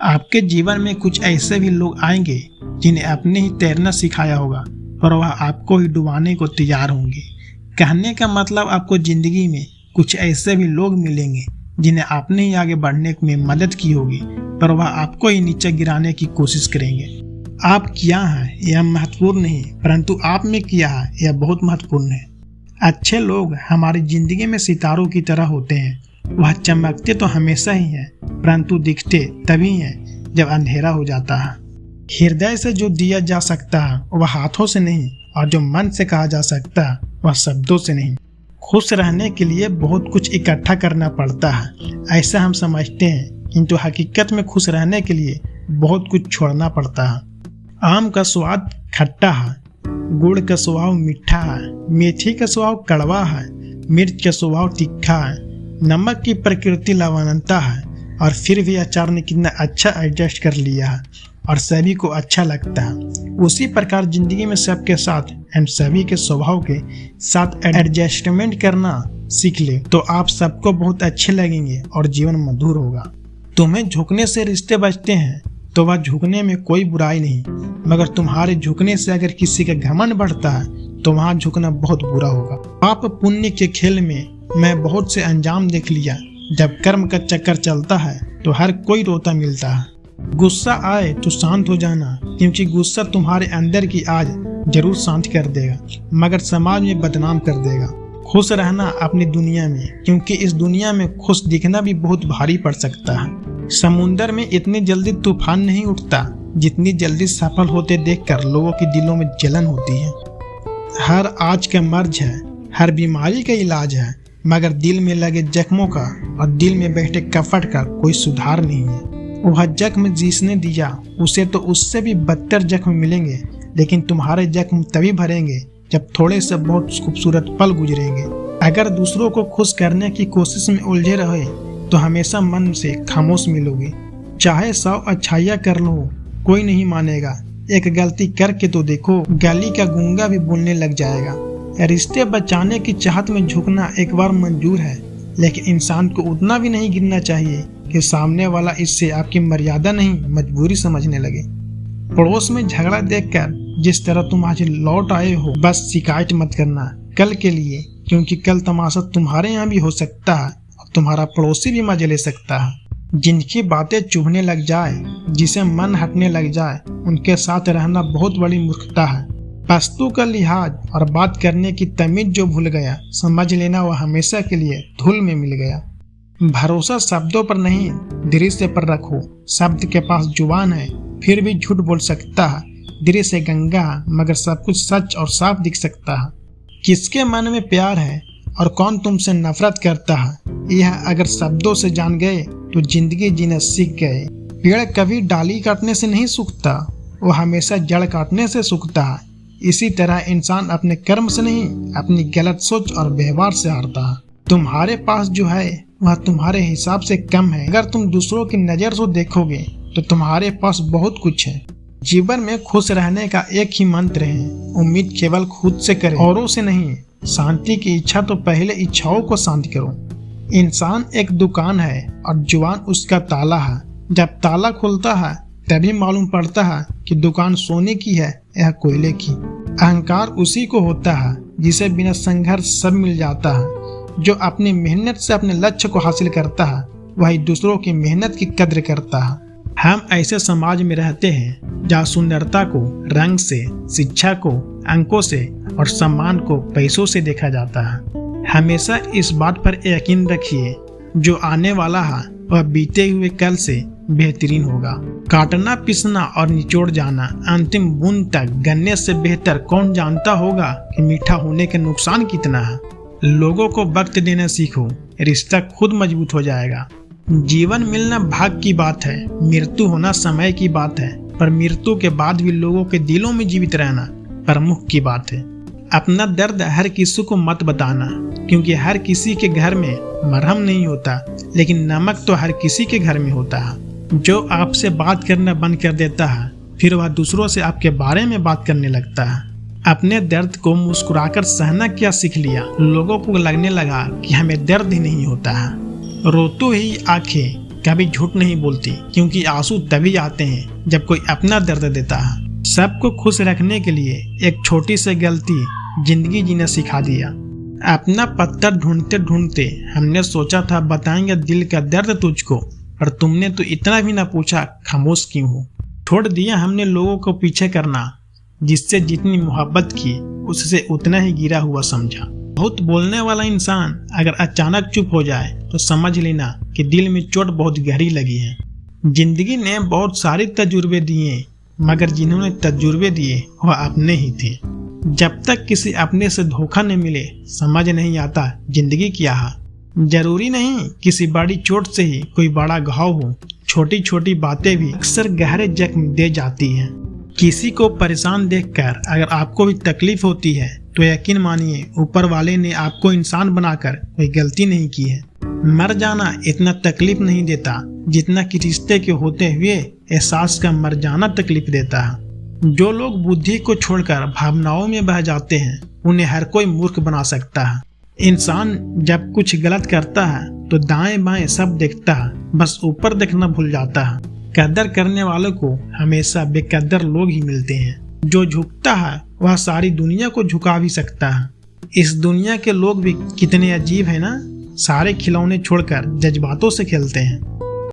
आपके जीवन में कुछ ऐसे भी लोग आएंगे जिन्हें आपने ही तैरना सिखाया होगा और वह आपको ही डुबाने को तैयार होंगे। कहने का मतलब आपको जिंदगी में कुछ ऐसे भी लोग मिलेंगे जिन्हें आपने ही आगे बढ़ने में मदद की होगी, पर वह आपको ही नीचे गिराने की कोशिश करेंगे। आप क्या हैं यह महत्वपूर्ण नहीं, परंतु आप में क्या है यह बहुत महत्वपूर्ण है। अच्छे लोग हमारी जिंदगी में सितारों की तरह होते हैं। वह चमकते तो हमेशा ही हैं, परंतु दिखते तभी हैं जब अंधेरा हो जाता है। हृदय से जो दिया जा सकता है वह हाथों से नहीं, और जो मन से कहा जा सकता है वह शब्दों से नहीं। खुश रहने के लिए बहुत कुछ इकट्ठा करना पड़ता है, ऐसा हम समझते हैं, किंतु हकीकत में खुश रहने के लिए बहुत कुछ छोड़ना पड़ता है। आम का स्वाद खट्टा है, गुड़ का स्वभाव मीठा है, मेथी का स्वभाव कड़वा है, मिर्च का स्वभाव तीखा है, नमक की प्रकृति लवणता है, और फिर भी अचार ने कितना अच्छा एडजस्ट कर लिया है और सभी को अच्छा लगता है। उसी प्रकार जिंदगी में सबके साथ एंड सभी के स्वभाव के साथ एडजस्टमेंट करना सीख ले तो आप सबको बहुत अच्छे लगेंगे और जीवन मधुर होगा। तुम्हें झुकने से रिश्ते बचते हैं तो वह झुकने में कोई बुराई नहीं, मगर तुम्हारे झुकने से अगर किसी का घमंड बढ़ता है तो वहाँ झुकना बहुत बुरा होगा। पाप पुण्य के खेल में मैं बहुत से अंजाम देख लिया। जब कर्म का चक्कर चलता है तो हर कोई रोता मिलता है। गुस्सा आए तो शांत हो जाना, क्योंकि गुस्सा तुम्हारे अंदर की आग जरूर शांत कर देगा, मगर समाज में बदनाम कर देगा। खुश रहना अपनी दुनिया में, क्योंकि इस दुनिया में खुश दिखना भी बहुत भारी पड़ सकता है। समुंदर में इतनी जल्दी तूफान नहीं उठता जितनी जल्दी सफल होते देखकर लोगों के दिलों में जलन होती है। हर आज का मर्ज है, हर बीमारी का इलाज है, मगर दिल में लगे जख्मों का और दिल में बैठे कफट का कोई सुधार नहीं है। वह जख्म जिसने दिया उसे तो उससे भी बदतर जख्म मिलेंगे, लेकिन तुम्हारे जख्म तभी भरेंगे जब थोड़े से बहुत खूबसूरत पल गुजरेंगे। अगर दूसरों को खुश करने की कोशिश में उलझे रहे तो हमेशा मन से खामोश मिलोगे। चाहे 100 अच्छाइयाँ कर लो कोई नहीं मानेगा, एक गलती करके तो देखो, गली का गूंगा भी बोलने लग जाएगा। रिश्ते बचाने की चाहत में झुकना एक बार मंजूर है, लेकिन इंसान को उतना भी नहीं गिरना चाहिए कि सामने वाला इससे आपकी मर्यादा नहीं मजबूरी समझने लगे। पड़ोस में झगड़ा देखकर जिस तरह तुम आज लौट आए हो, बस शिकायत मत करना कल के लिए, क्योंकि कल तमाशा तुम्हारे यहाँ भी हो सकता है और तुम्हारा पड़ोसी भी मजे ले सकता है। जिनकी बातें चुभने लग जाए, जिसे मन हटने लग जाए, उनके साथ रहना बहुत बड़ी मूर्खता है। वस्तु का लिहाज और बात करने की तमीज जो भूल गया, समझ लेना वह हमेशा के लिए धूल में मिल गया। भरोसा शब्दों पर नहीं दृश्य पर रखो। शब्द के पास जुबान है फिर भी झूठ बोल सकता है, दृश्य गंगा मगर सब कुछ सच और साफ दिख सकता है। किसके मन में प्यार है और कौन तुमसे नफरत करता है, यह अगर शब्दों से जान गए तो जिंदगी जीना सीख गए। पेड़ कभी डाली काटने से नहीं सूखता, वो हमेशा जड़ काटने से सूखता है। इसी तरह इंसान अपने कर्म से नहीं अपनी गलत सोच और व्यवहार से हारता है। तुम्हारे पास जो है वह तुम्हारे हिसाब से कम है। अगर तुम दूसरों की नजर से देखोगे तो तुम्हारे पास बहुत कुछ है। जीवन में खुश रहने का एक ही मंत्र है, उम्मीद केवल खुद से करें, औरों से नहीं। शांति की इच्छा तो पहले इच्छाओं को शांत करो। इंसान एक दुकान है और जुबान उसका ताला है। जब ताला खुलता है तभी मालूम पड़ता है कि दुकान सोने की है या कोयले की। अहंकार उसी को होता है जिसे बिना संघर्ष सब मिल जाता है। जो अपनी मेहनत से अपने लक्ष्य को हासिल करता है वही दूसरों की मेहनत की कद्र करता है। हम ऐसे समाज में रहते हैं जहाँ सुंदरता को रंग से, शिक्षा को अंकों से और सम्मान को पैसों से देखा जाता है। हमेशा इस बात पर यकीन रखिए, जो आने वाला है वह बीते हुए कल से बेहतरीन होगा। काटना, पिसना और निचोड़ जाना अंतिम बूंद तक गन्ने से बेहतर कौन जानता होगा कि मीठा होने के नुकसान कितना है। लोगों को वक्त देना सीखो, रिश्ता खुद मजबूत हो जाएगा। जीवन मिलना भाग्य की बात है, मृत्यु होना समय की बात है, पर मृत्यु के बाद भी लोगों के दिलों में जीवित रहना प्रमुख की बात है। अपना दर्द हर किसी को मत बताना, क्योंकि हर किसी के घर में मरहम नहीं होता, लेकिन नमक तो हर किसी के घर में होता है। जो आपसे बात करना बंद कर देता है फिर वह दूसरों से आपके बारे में बात करने लगता है। अपने दर्द को मुस्कुराकर सहना क्या सीख लिया। लोगों को लगने लगा कि हमें दर्द ही नहीं होता है। रोतो ही आंखें कभी झूठ नहीं बोलती, क्योंकि आंसू तभी आते हैं जब कोई अपना दर्द देता है। सबको खुश रखने के लिए एक छोटी सी गलती जिंदगी जीना सिखा दिया। अपना पत्थर ढूंढते ढूंढते हमने सोचा था बताएंगे दिल का दर्द तुझको, पर तुमने तो इतना भी ना पूछा खामोश क्यों हो। छोड़ दिया हमने लोगों को पीछे करना, जिससे जितनी मोहब्बत की उससे उतना ही गिरा हुआ समझा। बहुत बोलने वाला इंसान अगर अचानक चुप हो जाए तो समझ लेना कि दिल में चोट बहुत गहरी लगी है। जिंदगी ने बहुत सारे तजुर्बे दिए, मगर जिन्होंने तजुर्बे दिए वह अपने ही थे। जब तक किसी अपने से धोखा न मिले समझ नहीं आता जिंदगी क्या है। जरूरी नहीं किसी बड़ी चोट से ही कोई बड़ा घाव हो, छोटी छोटी बातें भी अक्सर गहरे जख्म दे जाती हैं। किसी को परेशान देखकर अगर आपको भी तकलीफ होती है तो यकीन मानिए ऊपर वाले ने आपको इंसान बनाकर कोई गलती नहीं की है। मर जाना इतना तकलीफ नहीं देता जितना कि रिश्ते के होते हुए एहसास का मर जाना तकलीफ देता है। जो लोग बुद्धि को छोड़कर भावनाओं में बह जाते हैं उन्हें हर कोई मूर्ख बना सकता है। इंसान जब कुछ गलत करता है तो दाएं बाएं सब देखता है, बस ऊपर देखना भूल जाता है। कदर करने वालों को हमेशा बेकदर लोग ही मिलते हैं। जो झुकता है वह सारी दुनिया को झुका भी सकता है। इस दुनिया के लोग भी कितने अजीब है ना, सारे खिलौने छोड़कर जज्बातों से खेलते हैं।